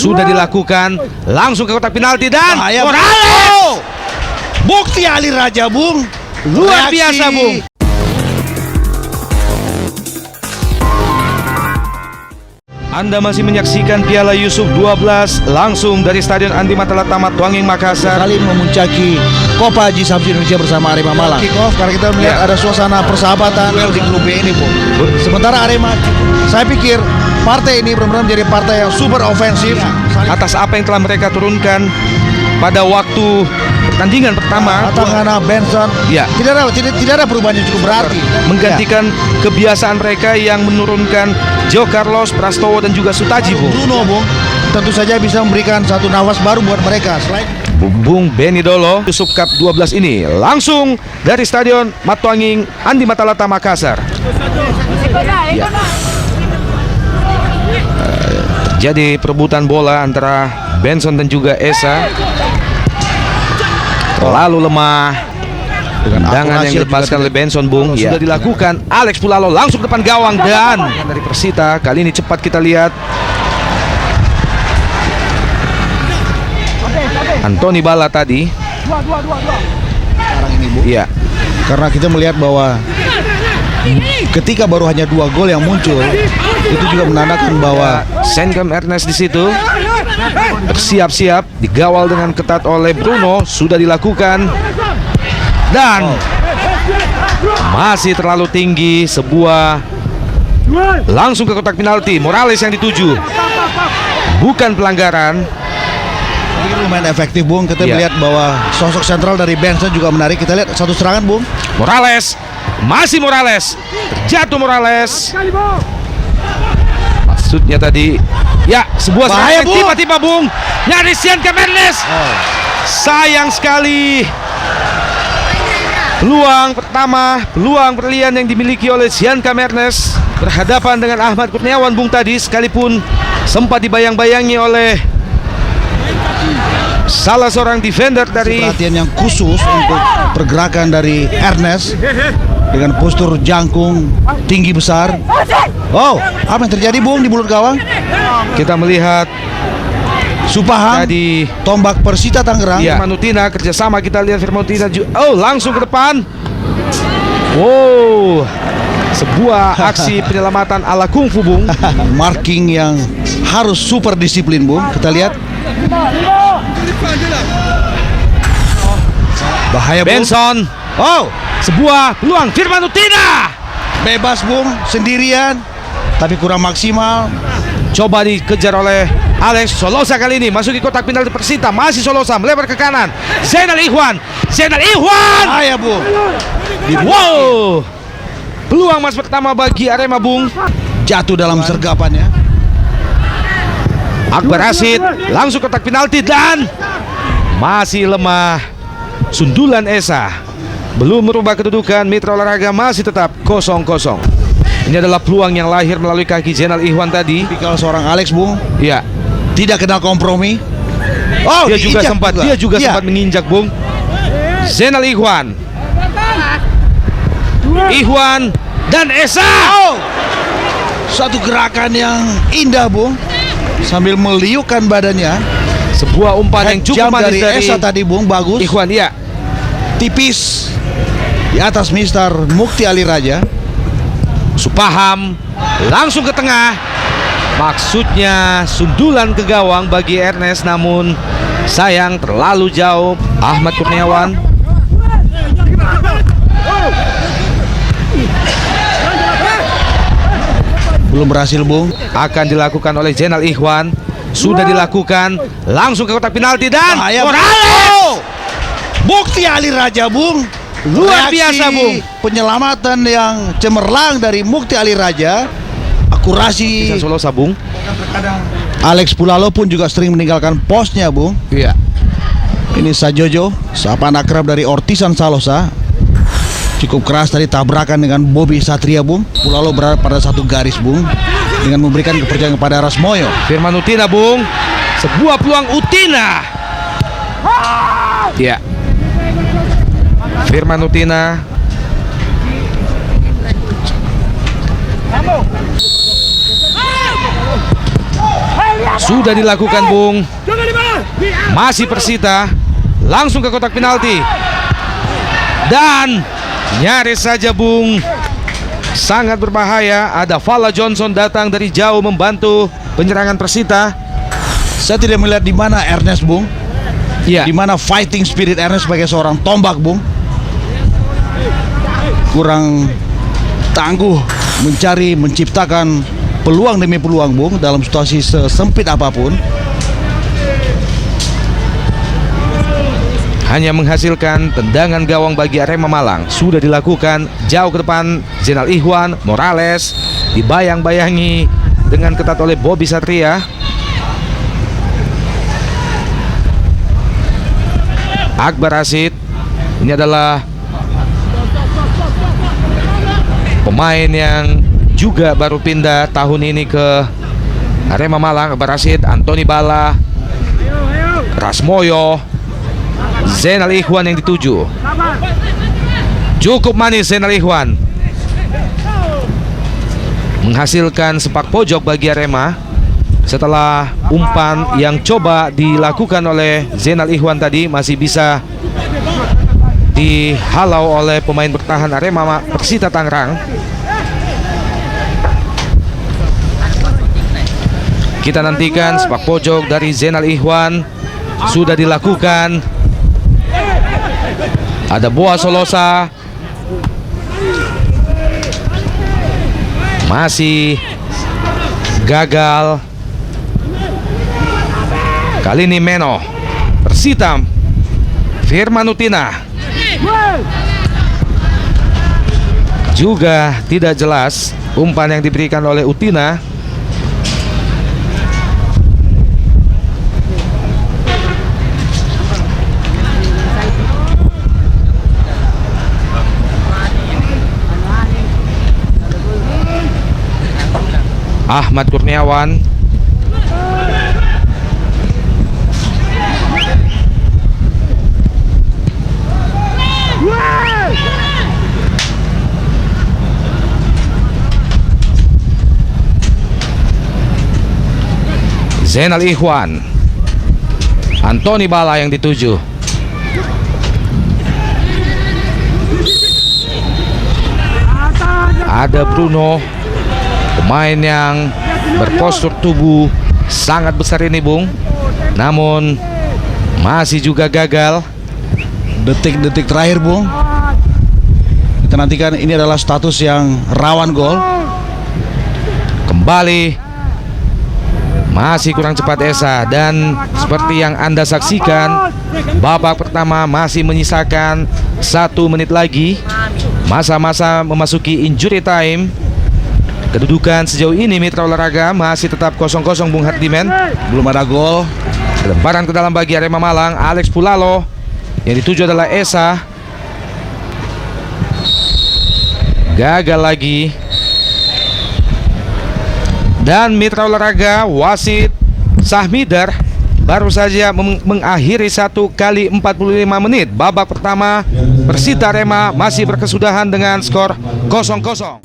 sudah dilakukan, langsung ke kotak penalti dan Morales. Oh, Mukti Ali Raja, Bung. Luar biasa, Bung. Anda masih menyaksikan Piala Yusuf 12 langsung dari Stadion Andi Matalata Matuanging, Makassar. Kali memuncaki Copa Haji Sabzi Indonesia bersama Arema Malang. Kick off karena kita melihat ada suasana persahabatan di klub B ini, Bung. Sementara Arema, saya pikir partai ini benar-benar menjadi partai yang super ofensif Atas apa yang telah mereka turunkan pada waktu pertandingan pertama, Atangana, Benson, ya, tidak ada perubahan yang cukup berarti. menggantikan kebiasaan mereka yang menurunkan Joe Carlos, Prastowo dan juga Sutaji, Bung. Bruno, Bung, tentu saja bisa memberikan satu nafas baru buat mereka. Selain Bung Benny Dolo, Yusuf Cup 12 ini langsung dari Stadion Matuanging Andi Matalata Makassar. Ya. Jadi perebutan bola antara Benson dan juga Esa. Terlalu lemah. Tendangan yang dilepaskan oleh Benson, Bung, sudah dilakukan. Alex Pulalo langsung ke depan gawang dan dari Persita kali ini cepat kita lihat Antoni Bala tadi. sekarang ini, Bung. Iya. Karena kita melihat bahwa ketika baru hanya 2 gol yang muncul, itu juga menandakan bahwa Senkam Ernest di situ bersiap-siap, digawal dengan ketat oleh Bruno, sudah dilakukan dan masih terlalu tinggi, sebuah langsung ke kotak penalti. Morales yang dituju, bukan pelanggaran. ini lumayan efektif, Bung. Kita melihat bahwa sosok sentral dari Benson juga menarik. Kita lihat satu serangan, Bung. Morales, masih Morales, terjatuh Morales. Maksudnya tadi, ya, sebuah Bahaya, serangan Bung. tiba-tiba, Bung, nyaris Senkam Ernest. Sayang sekali. Peluang pertama, peluang berlian yang dimiliki oleh Senkam Ernest berhadapan dengan Ahmad Kurniawan, Bung, tadi, sekalipun sempat dibayang-bayangi oleh salah seorang defender dari Perhatian yang khusus untuk pergerakan dari Ernest dengan postur jangkung tinggi besar. Oh, apa yang terjadi, Bung, di mulut gawang? kita melihat Supahang, tadi. tombak Persita Tangerang. Ya, Manutina kerjasama, kita lihat Firmanutina oh, langsung ke depan. Wow, sebuah aksi penyelamatan ala kungfu, Bung. Marking yang harus super disiplin, Bung. Kita lihat. Bahaya, Bung. Benson, Oh, sebuah peluang Firmanutina. bebas, Bung, sendirian, tapi kurang maksimal. Coba dikejar oleh Alex Solosa, kali ini masuki kotak penalti Persita. Masih Solosa melebar ke kanan. Zainal Ikhwan. Bahaya, Bung. Wow, peluang mas pertama bagi Arema, Bung. Jatuh dalam sergapannya. Akbar Rashid langsung kotak penalti dan masih lemah. Sundulan Esa belum merubah kedudukan. Mitra Olahraga masih tetap 0-0. Ini adalah peluang yang lahir melalui kaki Zainal Ikhwan tadi. Tipikal seorang Alex, Bung, Ya, tidak kenal kompromi. Oh, dia juga diinjak sempat menginjak, Bung. Zainal Ikhwan dan Esa. Oh, satu gerakan yang indah, Bung, sambil meliukkan badannya. Sebuah umpan yang cukup Jump manis dari Esa tadi, Bung, bagus. Ikhwan, ya. Tipis di atas Mister Mukti Ali Raja. Supaham langsung ke tengah. Maksudnya sundulan ke gawang bagi Ernest, namun sayang terlalu jauh. Ahmad Kurniawan Belum berhasil, Bung. akan dilakukan oleh Zainal Ikhwan. Sudah dilakukan, langsung ke kotak penalti dan Bahaya, Morales. Mukti Ali Raja, Bung. Luar Reaksi biasa, Bung. Penyelamatan yang cemerlang dari Mukti Ali Raja. Akurasi. Bisa Solo sabung. Alex Pulalo pun juga sering meninggalkan posnya, Bung. Iya. Ini Sajojo, sapaan akrab dari Ortisan Salosa. Cukup keras tadi tabrakan dengan Bobby Satria, Bung. Pulalo berada pada satu garis, Bung, dengan memberikan kepercayaan kepada Rasmoyo. Firmanutina, Bung. Sebuah peluang Utina. Iya. Firmanutina. Sudah dilakukan, Bung. Masih Persita. Langsung ke kotak penalti. Dan nyaris saja, Bung. Sangat berbahaya. Ada Fala Johnson datang dari jauh membantu penyerangan Persita. Saya tidak melihat di mana Ernest, Bung. Iya. Di mana fighting spirit Ernest sebagai seorang tombak, Bung. Kurang tangguh menciptakan peluang demi peluang, Bung, dalam situasi sesempit apapun. Hanya menghasilkan tendangan gawang bagi Arema Malang. Sudah dilakukan jauh ke depan. Zainal Ihwan, Morales dibayang-bayangi dengan ketat oleh Bobby Satria. Akbar Rashid. Ini adalah pemain yang juga baru pindah tahun ini ke Arema Malang. Akbar Rashid, Antoni Bala, Rasmoyo, Zainal Ihwan yang dituju. Cukup manis Zainal Ihwan, menghasilkan sepak pojok bagi Arema setelah umpan yang coba dilakukan oleh Zainal Ihwan tadi masih bisa dihalau oleh pemain bertahan Arema Persita Tangerang. Kita nantikan sepak pojok dari Zainal Ihwan sudah dilakukan. Ada Boa Solosa, masih gagal. Kali ini Meno, Persita, Firman Utina juga tidak jelas umpan yang diberikan oleh Utina. Ahmad Kurniawan, Zainal Ihwan, Antoni Bala yang dituju. Ada Bruno, pemain yang berpostur tubuh sangat besar ini, Bung. Namun masih juga gagal. Detik-detik terakhir, Bung. Kita nantikan, ini adalah status yang rawan gol. Kembali masih kurang cepat Esa. Dan seperti yang Anda saksikan, babak pertama masih menyisakan 1 menit lagi. Masa-masa memasuki injury time. Kedudukan sejauh ini Mitra Olahraga masih tetap 0-0, Bung Hardiman. Belum ada gol. Lemparan ke dalam bagi Arema Malang. Alex Pulalo. Yang dituju adalah Esa. Gagal lagi. Dan Mitra Olahraga, wasit Sahmidar baru saja mengakhiri 1 kali 45 menit. Babak pertama Persita Arema masih berkesudahan dengan skor 0-0.